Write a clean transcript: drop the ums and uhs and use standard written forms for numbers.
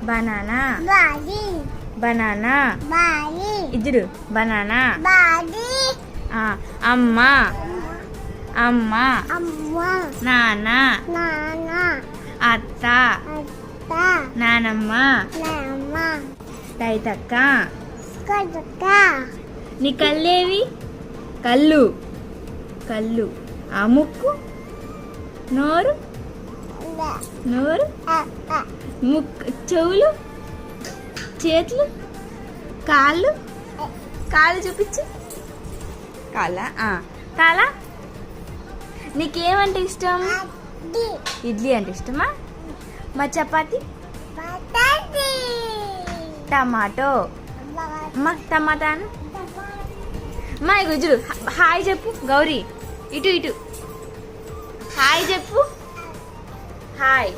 banana body banana body ఇద్దరు banana body అమ్మ అమ్మ అమ్మ నాన్న నాన్న అత్త అత్త నానమ్మ నాన్న తైతక్క కడక నీ కళ్ళేవి కళ్ళు కళ్ళు ఆ ముక్కు నోరు నోరు ముక్కు చెవులు చేతులు కాళ్ళు కాళ్ళు చూపించు కాళ్ళ తల నీకేమంటే ఇష్టం ఇడ్లీ అంటే ఇష్టమా మా చపాతి పటాటి టమాటో అమ్మ టమాటాను మా గుజురు హాయ్ చెప్పు గౌరీ ఇటు ఇటు హాయ్ చెప్పు హాయ్